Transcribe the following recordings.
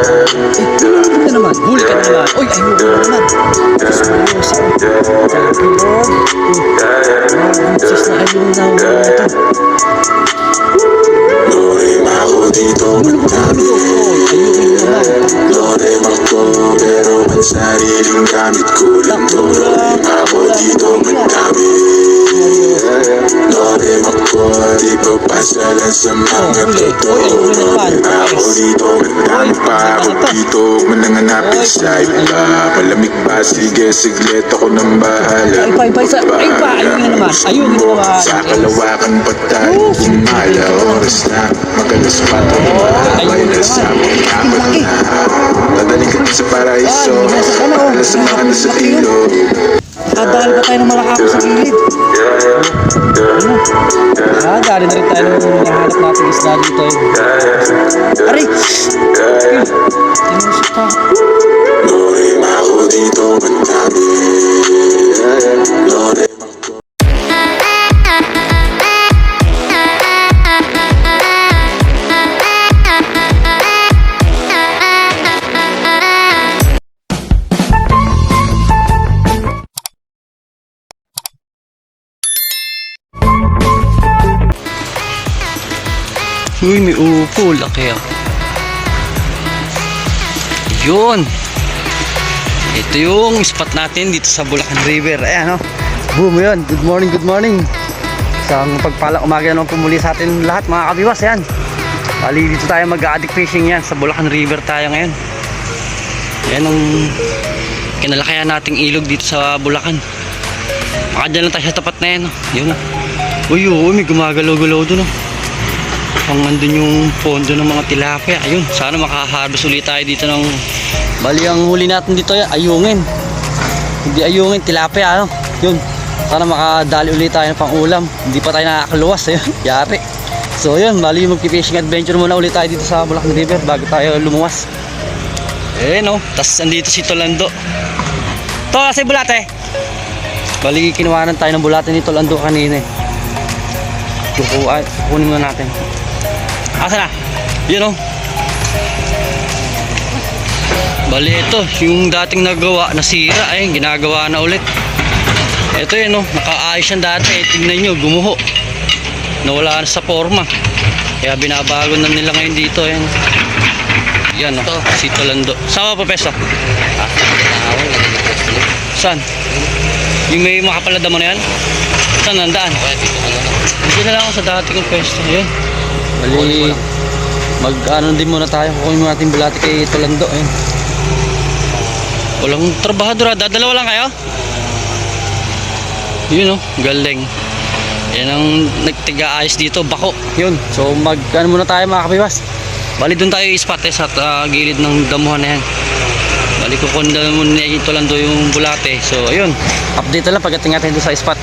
Ay, na naman. Huli ka na naman. Uy, ayoko na naman. Diyos mo, Diyos. Thank you, Lord. Sus na ayun na ito. Lorem ako dito magdami. Lorem ako pero ang sariling gamit ko lang to. Lorem ako dito magdami. Lorem ako di papasalan sa mga totoo. Lorem ako dito magdami pa. Huwag dito mananganapin sa iba. Malamig ba? Sige, siglet ako ng bahala. Ay pa, ayun na naman. Ayun na naman. Sa kalawakan pa tayo kumala. Oras na magalas pa tayo mahabay na sa amin apat na. Dadaling ka sa paraiso. Alas sa mga nasa ilog. Dahil pa tayo ng malakako sa gilid. Dali na rin tayo ng nahanap natin isda dito. Aray! Tinusok ka. Lorem ako dito madami. Lorem ako. Uy, may upo. Laki ah. Yun. Ito yung spot natin dito sa Bulacan River. Ayan oh. Boom yun. Good morning, good morning. Isang pagpalang umaga naman pumuli sa atin lahat mga kabiwas. Ayan. Bali dito tayo mag-addict fishing yan. Sa Bulacan River tayo ngayon. Ayan ang kinalakayan nating ilog dito sa Bulacan. Baka dyan lang tayo sa tapat na yan. Oh. Yun oh. Uy, may gumagalaw-galaw dun oh. Ang nandun yung pondo ng mga tilapia. Ayun, sana makaharvest ulit tayo dito ng bali ang huli natin dito ay ayungin. Hindi ayungin, tilapia ano. Yun, sana makadali ulit tayo ng pang-ulam. Hindi pa tayo nakakaluwas. Ayun, yari. So yun, bali mag-fishing adventure muna ulit tayo dito sa Bulacan River bago tayo lumuwas. No, tas andito si Tolando. To, kasi bulate. Bali kinuhanan tayo ng bulate ni Tolando kanina. Kukunin muna natin. Asa na? Yun o. Bali ito, yung dating nagawa, nasira, ay ginagawa na ulit. Ito yun o, nakaayos yan dati. Tignan nyo, gumuho. Nawala na sa forma. Kaya binabago na nila ngayon dito. Yan, yan o, si Tolando. Saan pa peso? Saan? Yung may makapalada mo na yan? Saan nandaan? Hindi na lang ako sa dati kong pwesto. Ayun. Bali, mag-ano din muna tayo. Kukunin mo natin bulati kay Tolando. Ayun. Walang trabahadora. Dadalawa lang kayo? Yun o. Galing. Yan ang nagtiga-ayos dito. Bako. Yun. So, mag-ano muna tayo mga kapiwas. Bali, doon tayo i-spot sa gilid ng damuhan na yan. Bali, kukunin na muna ni Tolando yung bulate. So, ayun. Update na lang pagdating natin doon sa spot.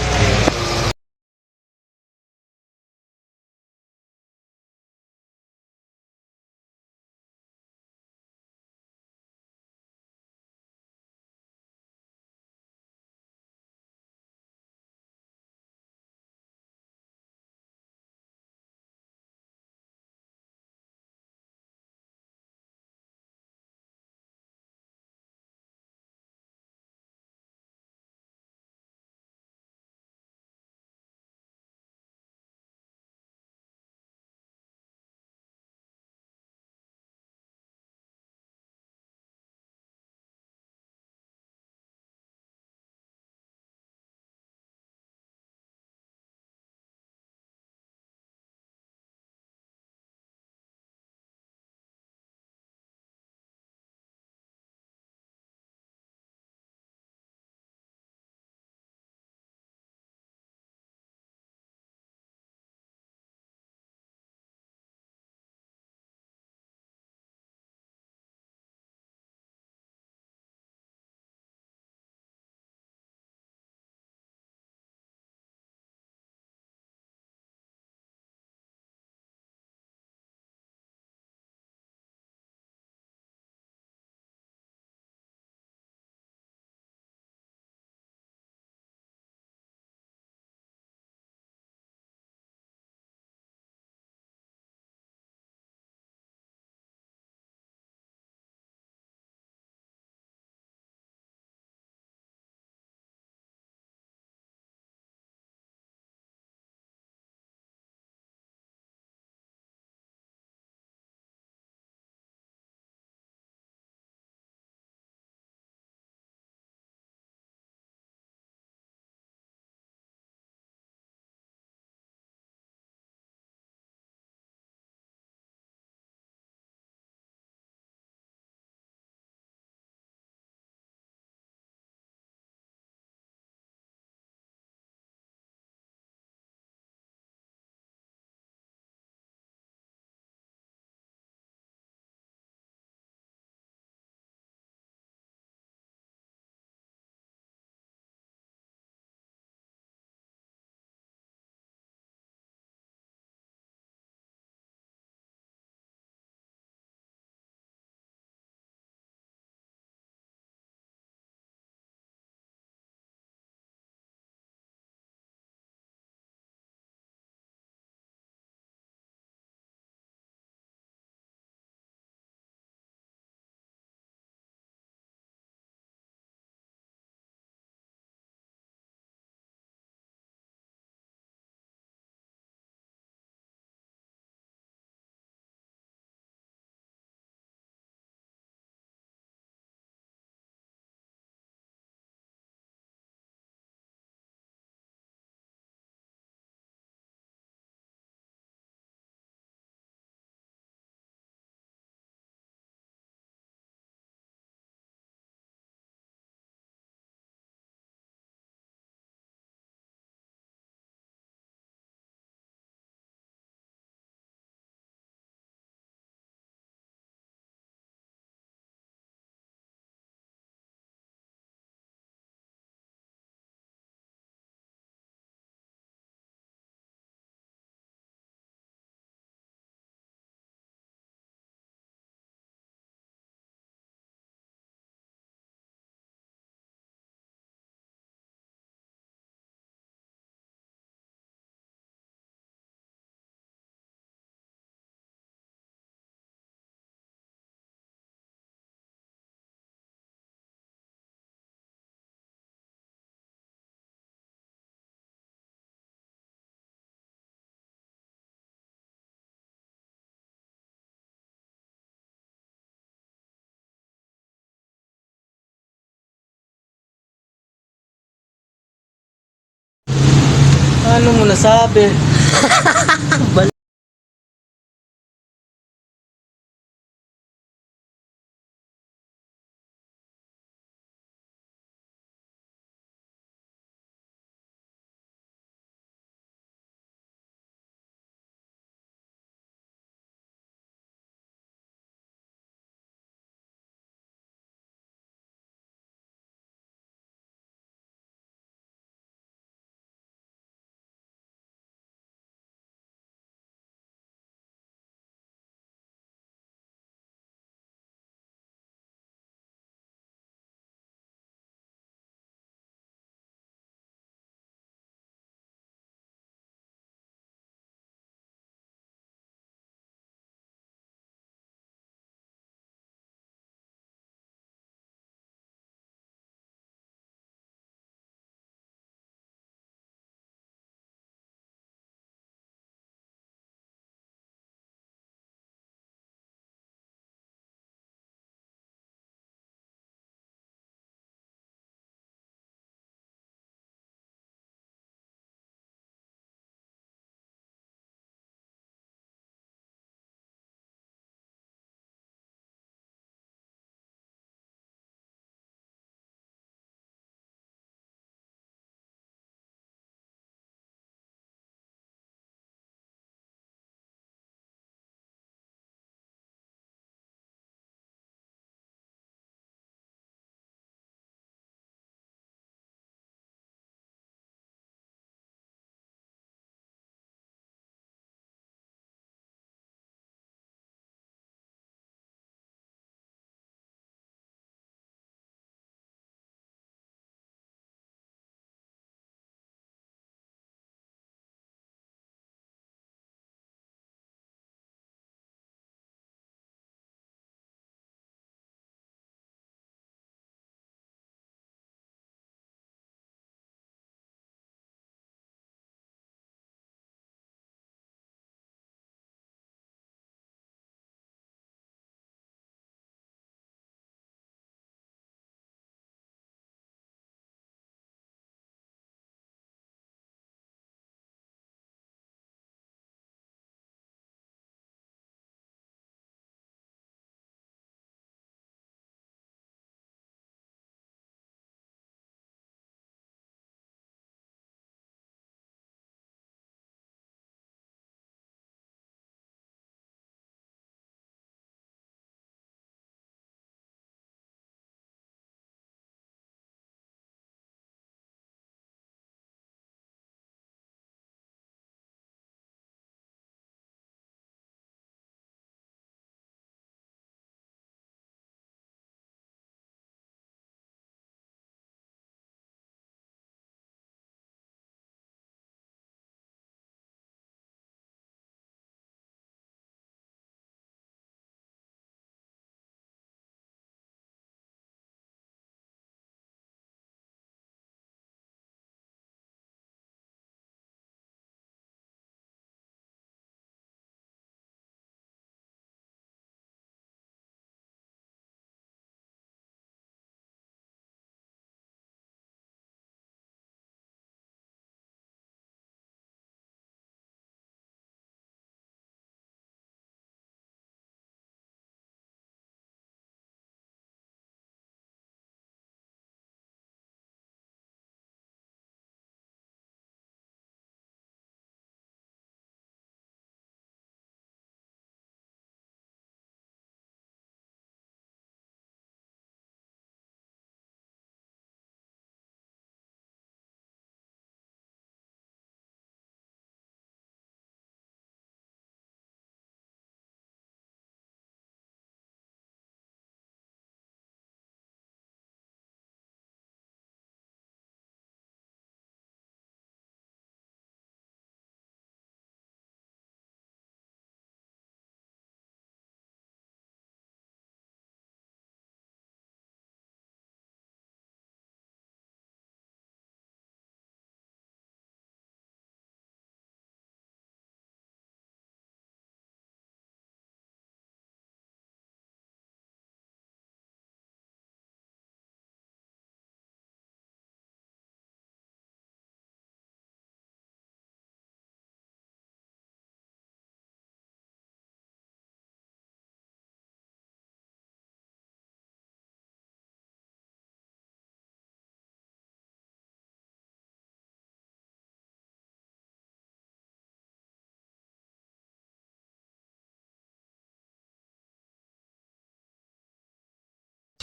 Paano mo nasabi?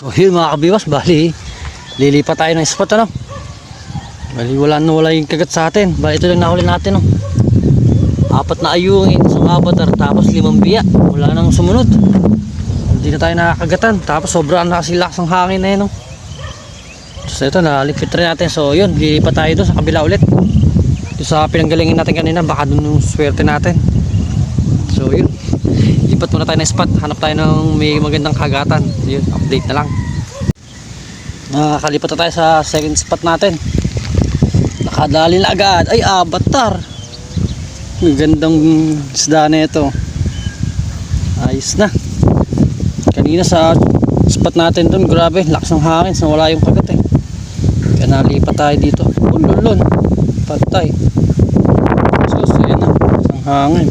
So yun mga kabiwas, bali lilipat tayo ng spot ano. Bali wala yung kagat sa atin. Bali ito lang nahuli natin no. 4 na ayungin sa avatar tapos 5 biya. Wala nang sumunod. Hindi na tayo nakakagatan. Tapos sobrang nakasilakas ang hangin na yun no. So ito nalipit rin natin. So yun, lilipat tayo doon sa kabila ulit. Doon sa pinanggalingin natin kanina, baka doon yung swerte natin. So yun, lipat muna tayo ng spot. Hanap tayo ng may magandang kagatan. Yun, update na lang. Nakakalipat na tayo sa second spot natin. Nakadali na agad. Ay, avatar. May gandang isda na ito. Ayos na. Kanina sa spot natin dun, grabe, lakas ng hangin. Nawala yung kagat eh. Kaya nalipat tayo dito. Ululun. Patay. So, yan na. Lakas ng hangin.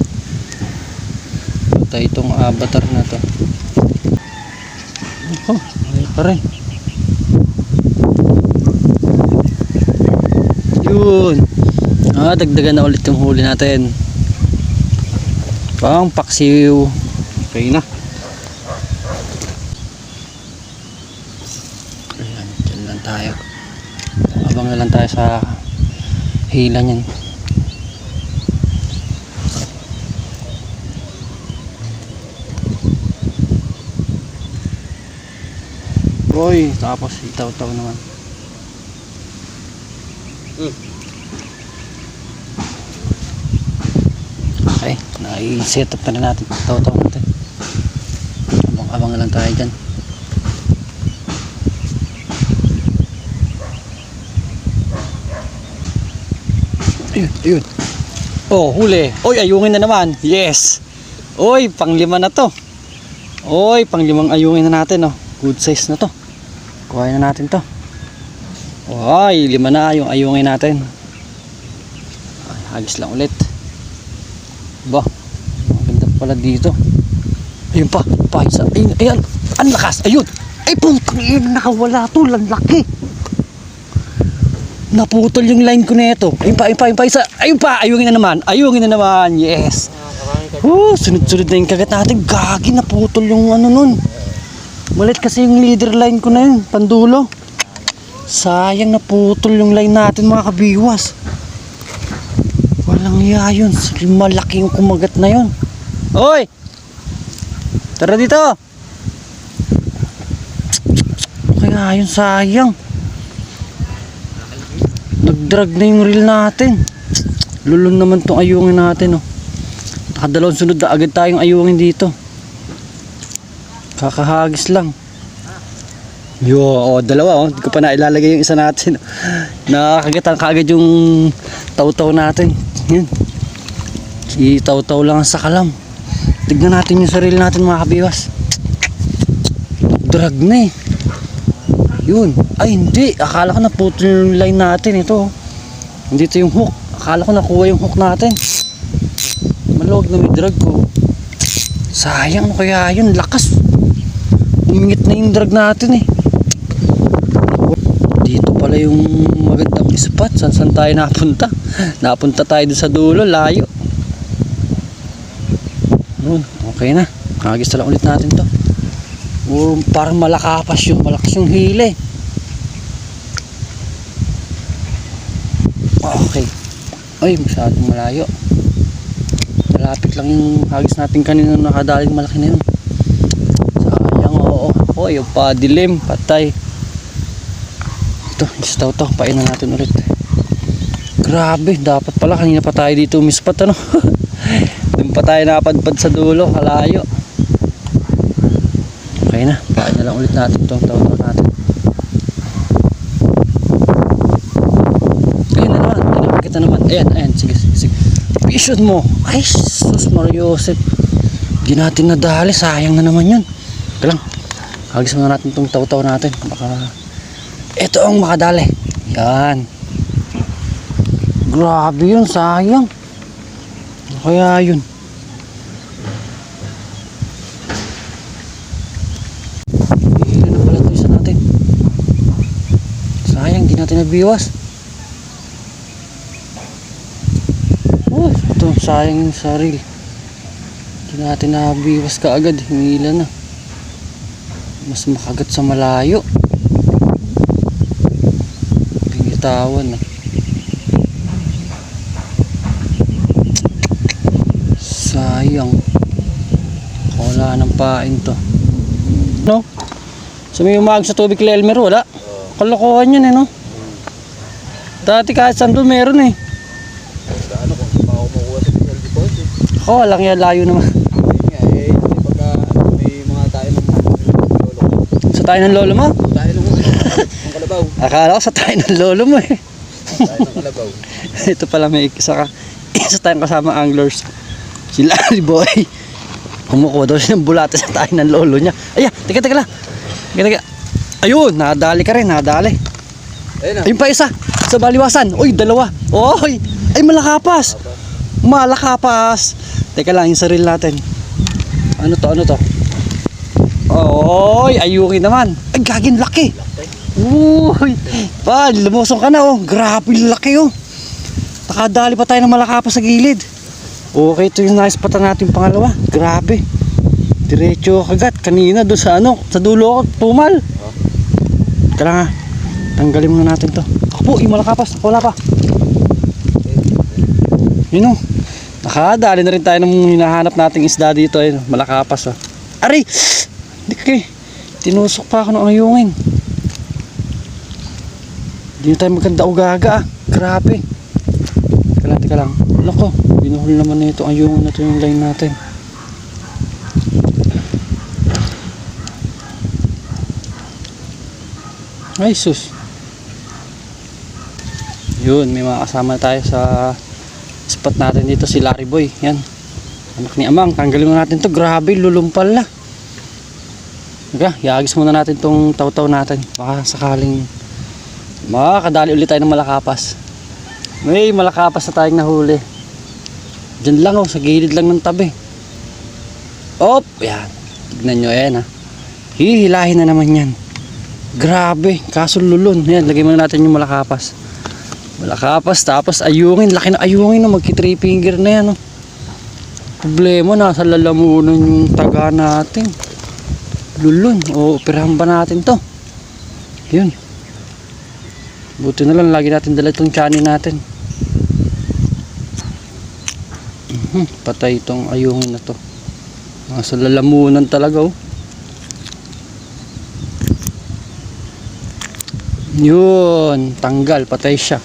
Patay itong avatar na to. Oh, ay pa rin. Yun. Dagdagan na ulit yung huli natin. Pang paksiw. Okay na. Ayan, dyan lang tayo. Abang na lang tayo sa hila niyan. Boy, tapos itaw-taw naman. Okay, nai-set up na natin. Itaw-taw natin. Abang na lang tayo dyan. Ayun, ayun. Oh, huli. Oy, ayungin na naman. Yes. Oy, pang-5 na to. Oy, pang-5 ayungin na natin, oh. Good size na to. Kuhain na natin to. Oy, 5 na yung ayungin natin. Ay, hagis lang ulit. Ba, maganda pala dito. Ayun pa, isa. Ayun, ayun. Ang lakas. Ayun. Ay, putang ina, nakawala to. Lalaki. Naputol yung line ko na ito. Ayun pa, isa. Ayun pa, ayungin na naman. Ayungin na naman. Yes. Sunod-sunod na yung kagat natin. Gagi, naputol yung ano nun. Malit kasi yung leader line ko na yun. Pandulo. Sayang, naputol yung line natin mga kabiwas. Walang iya yun. Malaki yung kumagat na yun. Hoy! Tara dito. Kaya yun, sayang. Nagdrag na yung reel natin. Lulun naman tong ayungin natin, oh. Nakadalawang sunod na agad tayong ayungin dito. Kakahagis lang. Yo, oh, dalawa, oh. Hindi ko pa nailalagay yung isa natin. Nakakagatan kaagad yung taw-taw natin. Yan. Itaw-taw lang sa kalam. Tignan natin yung sarili natin mga kabiwas. Drag na eh. Yun. Ay hindi. Akala ko naputol yung line natin. Ito. Hindi ito yung hook. Akala ko nakuha yung hook natin. Maluwag na may drag ko. Sayang, ano kaya yun? Lakas. Umingit na yung drag natin eh. Dito pala yung magandang spot. Saan tayo napunta? Napunta tayo dun sa dulo. Layo. Yun. Okay na. Hagis na lang ulit natin to. Parang malakas yung hila eh. Okay. Ay, masyadong malayo. Malapit lang yung hagis natin kanina nakadaling malaki na yun. Sayang, oo. Oh, yung padilim, patay. Ito, isaw to. Painan natin ulit. Grabe, dapat pala kanina pa tayo dito umispat ano. Doon pa tayo napadpad sa dulo, kalayo. Okay na, pain na lang ulit natin itong taw-taw natin. Ayun na naman, kinapakita naman. Ayan, sige. Pisyon mo. Ay, sus Mariosep. Di natin nadali, sayang na naman yun. Ito lang, hagis muna natin itong taw-taw natin. Baka, ito ang makadali. Yan. Grabe yun, sayang. Kaya yun. Sayang, di natin nagbiwas. Oh, ito, sayang yung saril. Di natin nabiwas kaagad, humila na. Mas makagat sa malayo. Binitawan ah. Sayang. Wala ng pain to. No? So may umag sa tubig kay Elmer, wala? Kalokohan yun eh, no? Dati kahit saan doon meron eh. Ano kung makukuha sa PL deposit? Ako, walang yan, layo naman. Ayun nga eh, pagka may mga tayo ng lolo ko. Sa tayo ng lolo mo? Tayo ng kalabaw. Akala ko sa tayo ng lolo mo eh. Tayo ng kalabaw. Ito pala may isa ka. Isa tayong kasama anglers. Si Larry Boy. Kumukuha daw siya ng bulate sa tayo ng lolo niya. Ay, teka lang. Teka. Ayun, nadali ka rin, nadali. Ayun na. Ayun pa isa, sa baliwasan. Uy, dalawa. Oy, ay malakapas. Malakapas. Teka lang, yung sarili natin. Ano to? Oy, ayuki naman. Ay, gagin laki. Uy, pa, lumusong ka na oh. Grabe laki oh. Nakadali pa tayo ng malakapas sa gilid. Okay, ito yung naispatan natin pangalawa. Grabe. Diretso kagat. Kanina doon sa sa dulo ko, tumal. Teka lang ha. Tanggalin muna natin to. Ako po, yung malakapas. Wala pa. Yun o. Nakadali na rin tayo ng hinahanap nating isda dito. Ayun, malakapas o. Aray! Hindi kay. Tinusok pa ako ng ayungin. Hindi na tayo maganda ugaga ah. Grabe. Teka lang. Wala ko. Binuhol naman na ito. Ayungin na ito yung line natin. Ay sus. Yun, may mga kasama tayo sa spot natin dito, si Larry Boy. Yan, anak ni Amang. Tanggalin mo natin to. Grabe, lulumpal na. Teka, iagis muna natin tong taw-taw natin. Baka sakaling makakadali ulit tayo ng malakapas. May malakapas na tayong nahuli. Diyan lang oh, sa gilid lang ng tabi. Op, yan. Tignan nyo, yan ha. Hihilahin na naman yan. Grabe, kaso lulun. Yan, lagay muna natin yung malakapas. Malakapas, tapos ayungin. Laki na ayungin, no? Magki 3 finger na yan. No? Problema, nasa lalamunan yung taga natin. Lulun, o operahan ba natin to? Yun. Buti na lang, lagi natin dala itong chani natin. Patay itong ayungin na to. Nasa lalamunan talaga oh. Yun, tanggal, patay siya.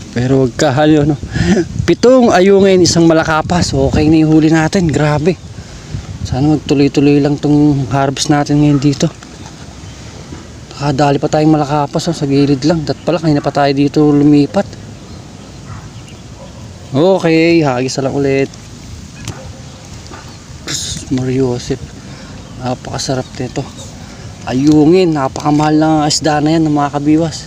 Pero wag ka halo no. 7 ayungin, isang malakapas. Okay na yung huli natin, grabe. Sana magtuloy-tuloy lang tong harvest natin ngayon dito. Nakadali pa tayong malakapas oh, sa gilid lang. Dat pala, kanina pa tayo dito lumipat. Okay, hagis na lang ulit. Mariosip. Napakasarap nito. Ayungin, napakamahal na isda na yan ng mga kabiwas.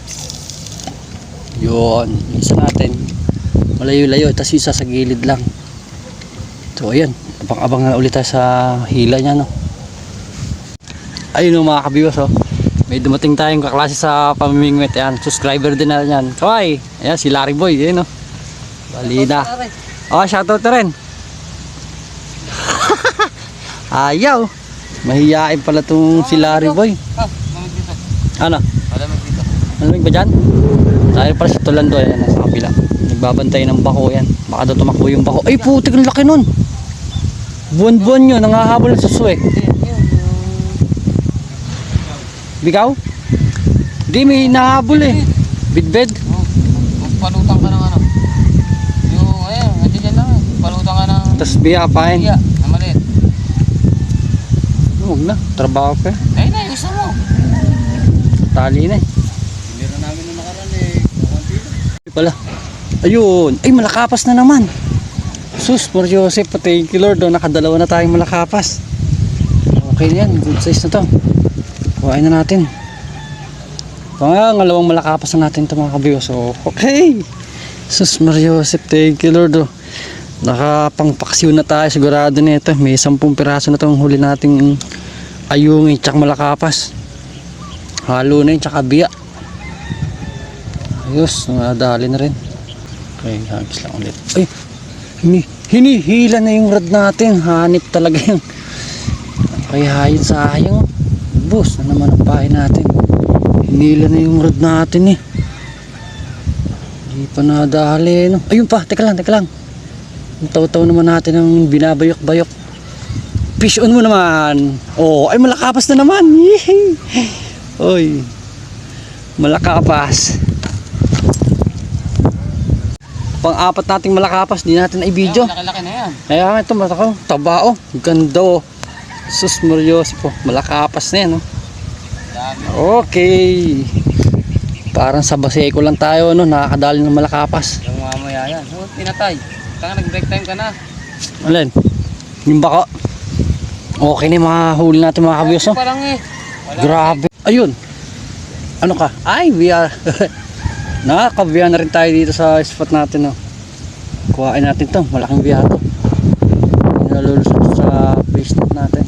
Yun, isa natin malayo-layo, tapos isa sa gilid lang. So ayan, abang-abang na ulit tayo sa hila niya no. Ayun o mga kabiwas oh. May dumating tayong kaklase sa pamimingwit. Ayan, subscriber din na yan. Kawai, ayan si Larry Boy, ayan o. Balina. Oh, shoutout na rin. Ayaw. Mahihain pala itong si Larry Boy. Malamig dito. Ano? Malamig dito. Malamig ba dyan? Tayo pala sa tulando. Ayan, nasa kabila. Nagbabantay ng bako yan. Baka daw tumakbo yung bako. Ay putik, ang laki nun. Buwan-buwan nyo. Nangahabol ng suswe. Bigaw? Hindi, may nahabol eh. Bidbed. Palutang ka ng ano. Yung, ayan, dyan lang. Palutang ka ng... Tapos biyapain. Iya, na maliit. Huwag na. Trabaho ka. Ayun na, isa mo. Tali na eh. Meron namin nung nakaraan eh. Pala. Ayun. Ay, malakapas na naman. Sus, por Joseph, thank you Lord. Oh, nakadalawa na tayong malakapas. Okay na yan. Good size na to. Kuhain na natin. Pangalawang malakapas na natin ito mga kabiyo. So, okay. Sus, Mario Joseph, thank you Lord. Oh. Nakapangpaksiw na tayo. Sigurado na ito. May 10 piraso na itong huli nating ayungin tsaka malakapas. Halo na yun tsaka biya. Ayos, nadali na rin. Okay, hagis lang ulit. Ay, hinihila na yung rod natin. Hanip talaga yung Kaya yun sayang. Boss na naman ang bahay natin. Hinila na yung rod natin eh. Hindi pa nadali no. Ayun pa, teka lang. Ang taw-taw naman natin ang binabayok-bayok. Fish on mo naman. Oh, ay malakapas na naman. Yehey. Oy. Malakapas. Pang-apat nating malakapas, di natin i-video. Laki-laki na yan. Kaya ito, matakaw. Taba oh. Ganda oh. Sus Marios po. Malakapas na yan oh. Dami. Okay. Parang sa Baseco lang tayo no, nakakadali ng malakapas. Yung mamaya yan. So, pinatay. Kaya nag-break time ka na. Alin? Yung baka. Okay na yung mga huli natin mga kabiyos no. Pa lang eh. Grabe. Ayun. Ano ka? Ay, we are. Nakakabiya na rin tayo dito sa spot natin no. Kuhain natin to. Malaking biya to. Nalulusot sa base net natin.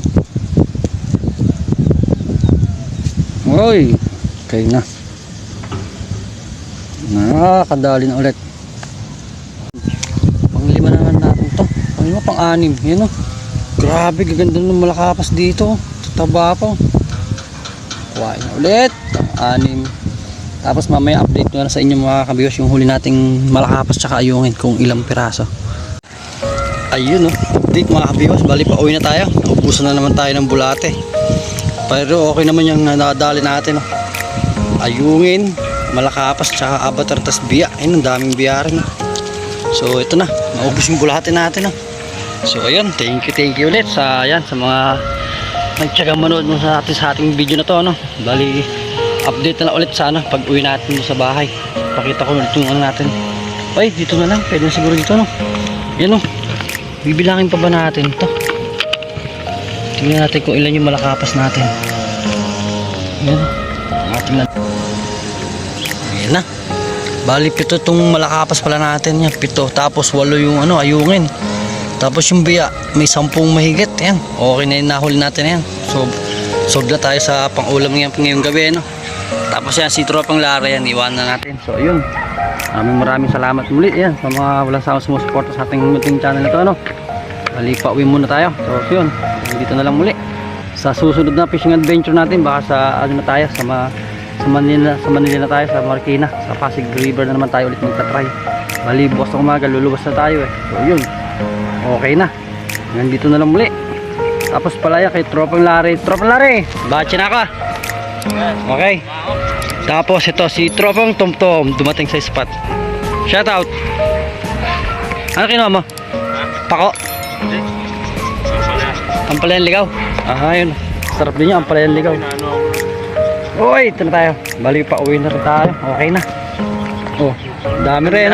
Uy. Okay na. Nakakadali na ulit. Pang-5 na natin to. Pang-5, pang-6. Yan o. Grabe, gaganda ng malakapas dito. Taba po. Kuhain na ulit. Pang-6. Tapos mamaya update ko na sa inyo mga kabiyos yung huli nating malakapas tsaka ayungin kung ilang piraso. Ayun o. Update mga kabiyos. Bali pa uwi na tayo. Naubusan na naman tayo ng bulate. Pero okay naman yung nadali natin. Ayungin, malakapas tsaka avatar tas biya. Ayun, ang daming biya rin. So ito na, naubos yung bulate natin. So ayun, thank you ulit sa mga nagtyagang manood mo sa ating video na to. Bali, update na lang ulit sana pag uwi natin sa bahay. Pakita ko ulit yung ano natin. Ay, dito na lang, pwede na siguro dito Yan bibilangin pa ba natin to? Tingnan natin kung ilan yung malakapas natin. Yan. Tingnan. Ayan na. Bali 7 itong malakapas pala natin. Yan, 7. Tapos 8 yung ayungin. Tapos yung biya, may 10 mahigit. Yan. Okay na yung nahuli natin yan. So, sold na tayo sa pang-ulam ngayong gabi. Tapos yan, si Tropang Lara yan. Iwan na natin. So, yun. Maraming salamat muli. Yan. Sa mga walang sumusuporta sa ating munting channel na to. Bali, pauwi muna tayo. So, yun. Dito na lang muli. Sa susunod na fishing adventure natin, baka sa na tayo, sa Manila na tayo, sa Marikina, sa Pasig River na naman tayo ulit magta-try. Bali, bukas na umaga, lulubas na tayo So, yun. Okay na. Nandito na lang muli. Tapos palaya kay Tropang Lare. Tropang Lare, bache na ka. Okay. Tapos ito, si Tropang Tomtom, dumating sa spot. Shout out. Ano kinuha mo? Pako? Ampalayan ligaw. Yun. Sarap din yung ampalayan ligaw. Uy, ito na tayo. Bali pa uwi na rin tayo. Okay na. Oh, dami rin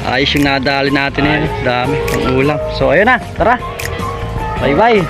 Ayos yung nadali natin Dami, pang ulam. So ayun na, tara. Bye bye.